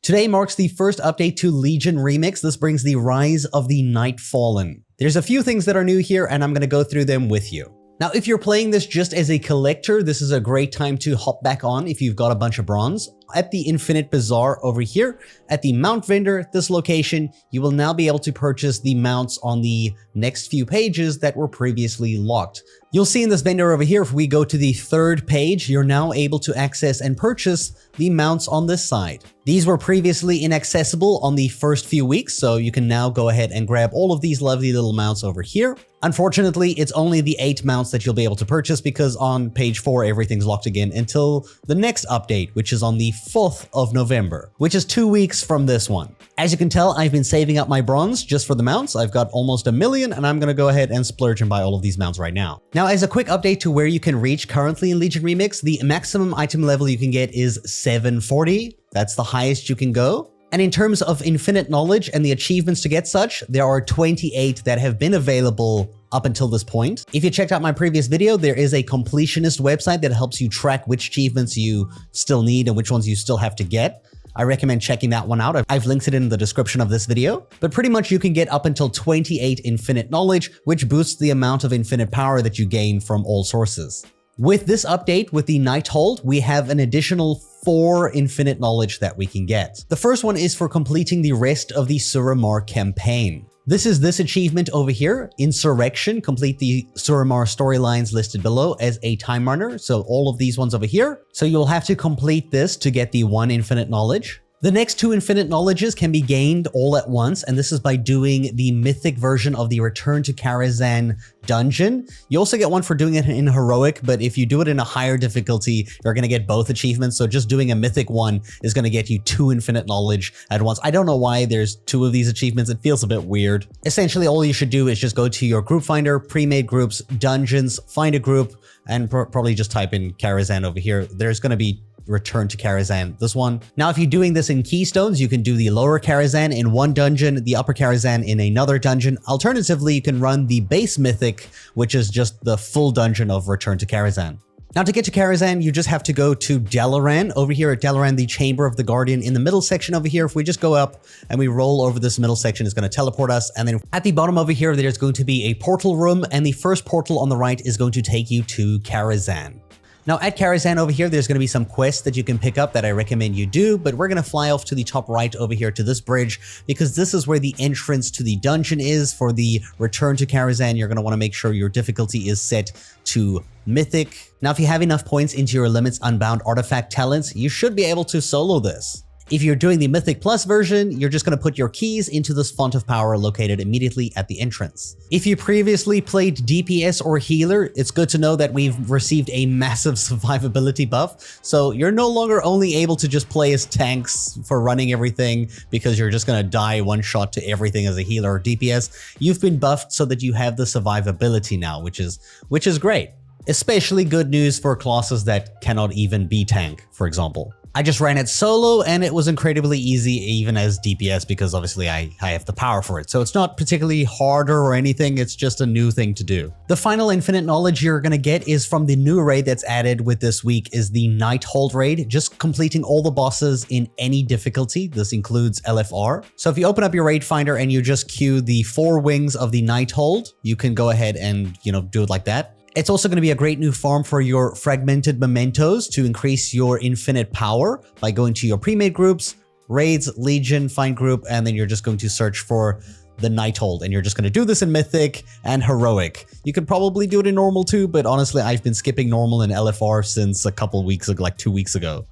Today marks the first update to Legion Remix. This brings the rise of the Nightfallen. There's a few things that are new here, and I'm going to go through them with you. Now, if you're playing this just as a collector, this is a great time to hop back on if you've got a bunch of bronze. At the Infinite Bazaar over here, at the mount vendor at this location, you will now be able to purchase the mounts on the next few pages that were previously locked. You'll see in this vendor over here, if we go to the third page, you're now able to access and purchase the mounts on this side. These were previously inaccessible on the first few weeks, so you can now go ahead and grab all of these lovely little mounts over here. Unfortunately, it's only the 8 mounts that you'll be able to purchase because on page 4, everything's locked again until the next update, which is on the 4th of November, which is 2 weeks from this one. As you can tell, I've been saving up my bronze just for the mounts. I've got almost 1 million, and I'm going to go ahead and splurge and buy all of these mounts right now. Now, as a quick update to where you can reach currently in Legion Remix, the maximum item level you can get is 740. That's the highest you can go. And in terms of infinite knowledge and the achievements to get such, there are 28 that have been available up until this point. If you checked out my previous video, there is a completionist website that helps you track which achievements you still need and which ones you still have to get. I recommend checking that one out. I've linked it in the description of this video. But pretty much you can get up until 28 infinite knowledge, which boosts the amount of infinite power that you gain from all sources. With this update, with the Nighthold, we have an additional 4 infinite knowledge that we can get. The first one is for completing the rest of the Suramar campaign. This is this achievement over here, Insurrection. Complete the Suramar storylines listed below as a time runner. So all of these ones over here. So you'll have to complete this to get the 1 infinite knowledge. The next 2 infinite knowledges can be gained all at once, and this is by doing the mythic version of the Return to Karazhan dungeon. You also get one for doing it in heroic, but if you do it in a higher difficulty, you're going to get both achievements. So just doing a mythic one is going to get you 2 infinite knowledge at once. I don't know why there's 2 of these achievements. It feels a bit weird. Essentially, all you should do is just go to your group finder, pre-made groups, dungeons, find a group, and probably just type in Karazhan over here. There's going to be Return to Karazhan, this one. Now, if you're doing this in Keystones, you can do the lower Karazhan in one dungeon, the upper Karazhan in another dungeon. Alternatively, you can run the base mythic, which is just the full dungeon of Return to Karazhan. Now, to get to Karazhan, you just have to go to Dalaran. Over here at Dalaran, the Chamber of the Guardian, in the middle section over here, if we just go up and we roll over this middle section, it's going to teleport us. And then at the bottom over here, there's going to be a portal room, and the first portal on the right is going to take you to Karazhan. Now at Karazhan over here, there's going to be some quests that you can pick up that I recommend you do, but we're going to fly off to the top right over here to this bridge because this is where the entrance to the dungeon is. For the Return to Karazhan, you're going to want to make sure your difficulty is set to Mythic. Now, if you have enough points into your Limits Unbound artifact talents, you should be able to solo this. If you're doing the Mythic Plus version, you're just going to put your keys into this font of power located immediately at the entrance. If you previously played DPS or healer, it's good to know that we've received a massive survivability buff. So you're no longer only able to just play as tanks for running everything because you're just going to die one shot to everything as a healer or DPS. You've been buffed so that you have the survivability now, which is great. Especially good news for classes that cannot even be tank, for example. I just ran it solo and it was incredibly easy even as DPS because obviously I have the power for it. So it's not particularly harder or anything, it's just a new thing to do. The final infinite knowledge you're going to get is from the new raid that's added with this week is the Nighthold raid, just completing all the bosses in any difficulty. This includes LFR. So if you open up your raid finder and you just queue the 4 wings of the Nighthold, you can go ahead and, do it like that. It's also going to be a great new farm for your fragmented mementos to increase your infinite power by going to your pre-made groups, raids, Legion, find group, and then you're just going to search for the Nighthold. And you're just going to do this in Mythic and Heroic. You could probably do it in Normal too, but honestly, I've been skipping Normal and LFR since a couple weeks ago, like 2 weeks ago.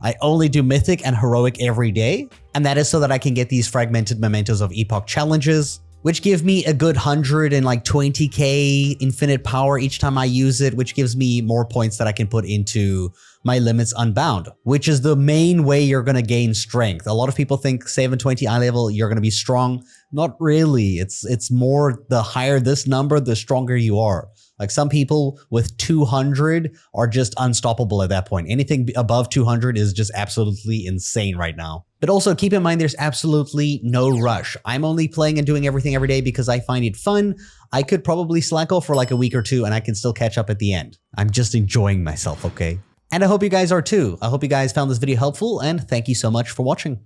I only do Mythic and Heroic every day, and that is so that I can get these fragmented mementos of Epoch challenges, which give me a good 120k infinite power each time I use it, which gives me more points that I can put into my Limits Unbound, which is the main way you're going to gain strength. A lot of people think 720 eye level, you're going to be strong. Not really. It's more the higher this number, the stronger you are. Like some people with 200 are just unstoppable at that point. Anything above 200 is just absolutely insane right now. But also keep in mind there's absolutely no rush. I'm only playing and doing everything every day because I find it fun. I could probably slack off for like a week or 2 and I can still catch up at the end. I'm just enjoying myself, okay? And I hope you guys are too. I hope you guys found this video helpful and thank you so much for watching.